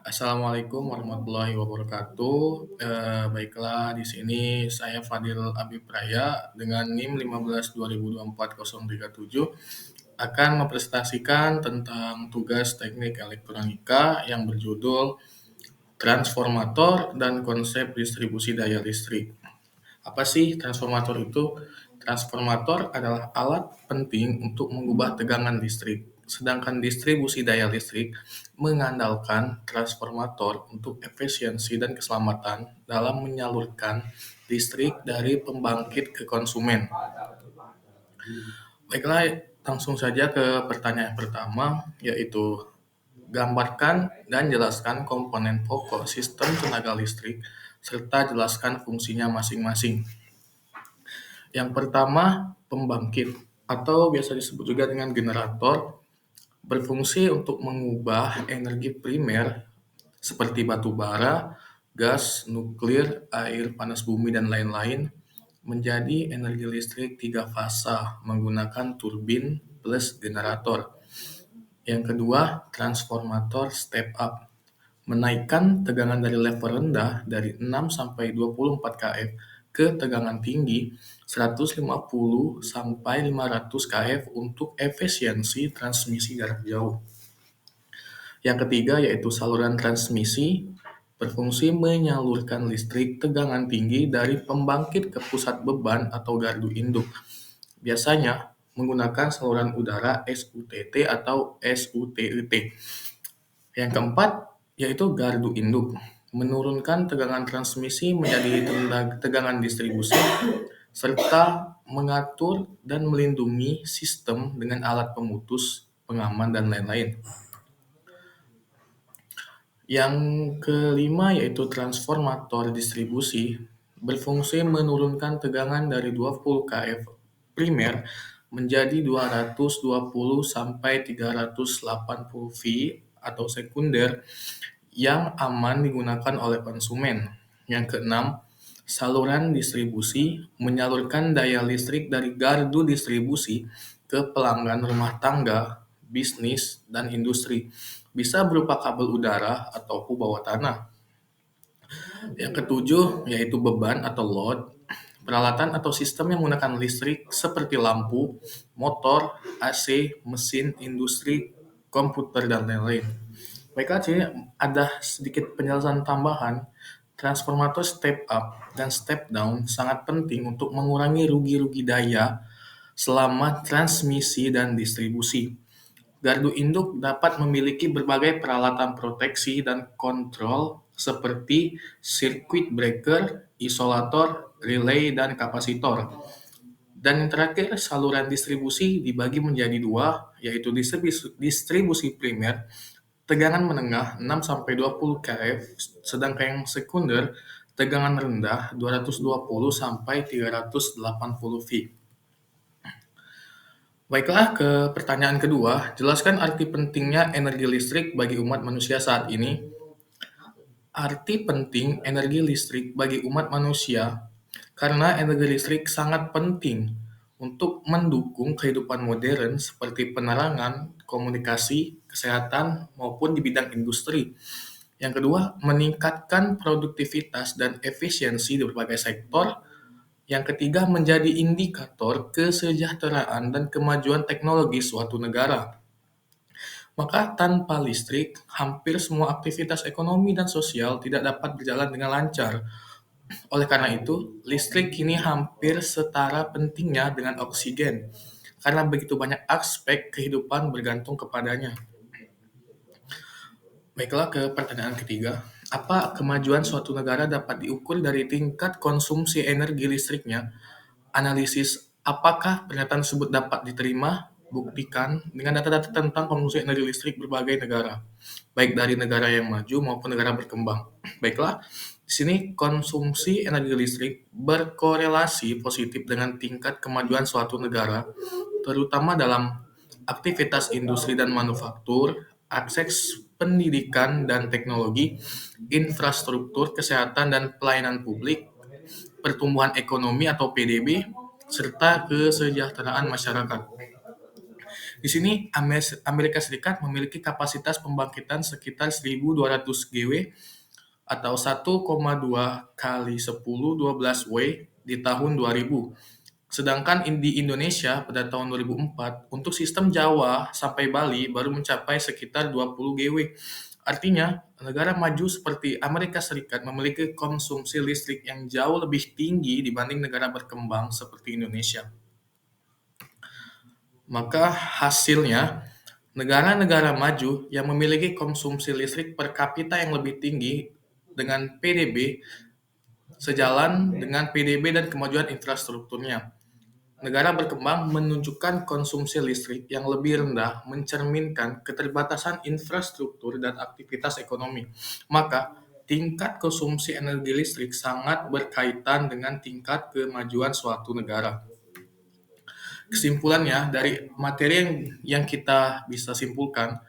Assalamualaikum warahmatullahi wabarakatuh. Baiklah, di sini saya Fadil Abib Raya dengan NIM 15 2024 037 akan mempresentasikan tentang tugas teknik elektronika yang berjudul Transformator dan Konsep Distribusi Daya Listrik. Apa sih transformator itu? Transformator adalah alat penting untuk mengubah tegangan listrik, sedangkan distribusi daya listrik mengandalkan transformator untuk efisiensi dan keselamatan dalam menyalurkan listrik dari pembangkit ke konsumen. Baiklah, langsung saja ke pertanyaan pertama, yaitu gambarkan dan jelaskan komponen pokok sistem tenaga listrik serta jelaskan fungsinya masing-masing. Yang pertama, pembangkit atau biasa disebut juga dengan generator berfungsi untuk mengubah energi primer seperti batu bara, gas, nuklir, air panas bumi, dan lain-lain menjadi energi listrik tiga fasa menggunakan turbin plus generator. Yang kedua, transformator step up menaikkan tegangan dari level rendah dari 6 sampai 24 kF ke tegangan tinggi 150 sampai 500 kF untuk efisiensi transmisi jarak jauh. Yang ketiga yaitu saluran transmisi berfungsi menyalurkan listrik tegangan tinggi dari pembangkit ke pusat beban atau gardu induk. Biasanya menggunakan saluran udara SUTT atau SUTET. Yang keempat yaitu gardu induk, menurunkan tegangan transmisi menjadi tegangan distribusi, serta mengatur dan melindungi sistem dengan alat pemutus, pengaman, dan lain-lain. Yang kelima yaitu transformator distribusi, berfungsi menurunkan tegangan dari 20 kF primer menjadi 220 sampai 380 V atau sekunder yang aman digunakan oleh konsumen. Yang keenam, saluran distribusi menyalurkan daya listrik dari gardu distribusi ke pelanggan rumah tangga, bisnis, dan industri. Bisa berupa kabel udara ataupun bawah tanah. Yang ketujuh yaitu beban atau load, peralatan atau sistem yang menggunakan listrik seperti lampu, motor, AC, mesin, industri, komputer, dan lain-lain. Baiklah, sini ada sedikit penjelasan tambahan. Transformator step up dan step down sangat penting untuk mengurangi rugi-rugi daya selama transmisi dan distribusi. Gardu induk dapat memiliki berbagai peralatan proteksi dan kontrol seperti circuit breaker, isolator, relay, dan kapasitor. Dan yang terakhir, saluran distribusi dibagi menjadi dua, yaitu distribusi primer, tegangan menengah 6-20 kF, sedangkan yang sekunder, tegangan rendah 220-380 V. Baiklah, ke pertanyaan kedua, jelaskan arti pentingnya energi listrik bagi umat manusia saat ini. Arti penting energi listrik bagi umat manusia karena energi listrik sangat penting untuk mendukung kehidupan modern seperti penerangan, komunikasi, kesehatan, maupun di bidang industri. Yang kedua, meningkatkan produktivitas dan efisiensi di berbagai sektor. Yang ketiga, menjadi indikator kesejahteraan dan kemajuan teknologi suatu negara. Maka tanpa listrik, hampir semua aktivitas ekonomi dan sosial tidak dapat berjalan dengan lancar. Oleh karena itu, listrik kini hampir setara pentingnya dengan oksigen, karena begitu banyak aspek kehidupan bergantung kepadanya. Baiklah, ke pertanyaan ketiga. Apa kemajuan suatu negara dapat diukur dari tingkat konsumsi energi listriknya? Analisis apakah pernyataan tersebut dapat diterima, buktikan dengan data-data tentang konsumsi energi listrik berbagai negara, baik dari negara yang maju maupun negara berkembang. Baiklah, di sini konsumsi energi listrik berkorelasi positif dengan tingkat kemajuan suatu negara, terutama dalam aktivitas industri dan manufaktur, akses pendidikan dan teknologi, infrastruktur kesehatan dan pelayanan publik, pertumbuhan ekonomi atau PDB, serta kesejahteraan masyarakat. Di sini Amerika Serikat memiliki kapasitas pembangkitan sekitar 1.200 GW atau 1,2 kali 10^12 W di tahun 2000. Sedangkan di Indonesia pada tahun 2004, untuk sistem Jawa sampai Bali baru mencapai sekitar 20 GW. Artinya, negara maju seperti Amerika Serikat memiliki konsumsi listrik yang jauh lebih tinggi dibanding negara berkembang seperti Indonesia. Maka hasilnya, negara-negara maju yang memiliki konsumsi listrik per kapita yang lebih tinggi dengan PDB sejalan dengan PDB dan kemajuan infrastrukturnya. Negara berkembang menunjukkan konsumsi listrik yang lebih rendah mencerminkan keterbatasan infrastruktur dan aktivitas ekonomi. Maka, tingkat konsumsi energi listrik sangat berkaitan dengan tingkat kemajuan suatu negara. Kesimpulannya, dari materi yang kita bisa simpulkan,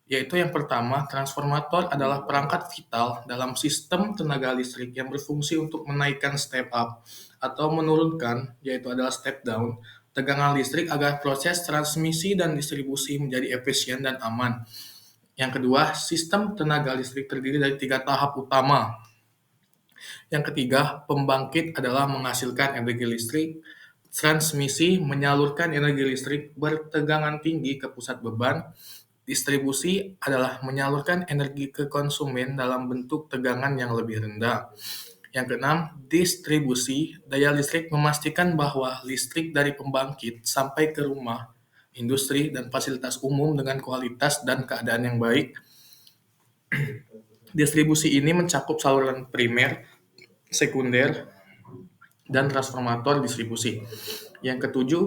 yaitu yang pertama, transformator adalah perangkat vital dalam sistem tenaga listrik yang berfungsi untuk menaikkan step up atau menurunkan, yaitu adalah step down, tegangan listrik agar proses transmisi dan distribusi menjadi efisien dan aman. Yang kedua, sistem tenaga listrik terdiri dari 3 tahap utama. Yang ketiga, pembangkit adalah menghasilkan energi listrik, transmisi menyalurkan energi listrik bertegangan tinggi ke pusat beban, distribusi adalah menyalurkan energi ke konsumen dalam bentuk tegangan yang lebih rendah. Yang keenam, distribusi daya listrik memastikan bahwa listrik dari pembangkit sampai ke rumah, industri, dan fasilitas umum dengan kualitas dan keadaan yang baik. Distribusi ini mencakup saluran primer, sekunder, dan transformator distribusi. Yang ketujuh,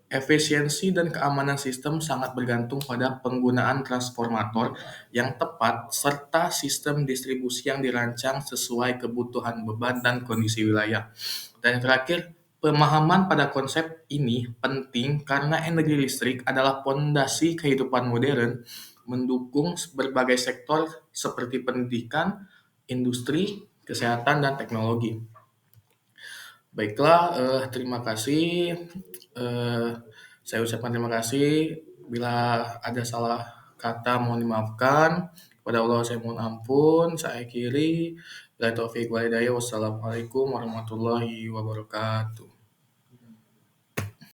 efisiensi dan keamanan sistem sangat bergantung pada penggunaan transformator yang tepat serta sistem distribusi yang dirancang sesuai kebutuhan beban dan kondisi wilayah. Dan yang terakhir, pemahaman pada konsep ini penting karena energi listrik adalah pondasi kehidupan modern, mendukung berbagai sektor seperti pendidikan, industri, kesehatan, dan teknologi. Baiklah, terima kasih. Eh, saya ucapkan terima kasih. Bila ada salah kata mohon dimaafkan. Kepada Allah saya mohon ampun. Saya akhiri. Bila taufiq wal hidayah. Wassalamualaikum warahmatullahi wabarakatuh.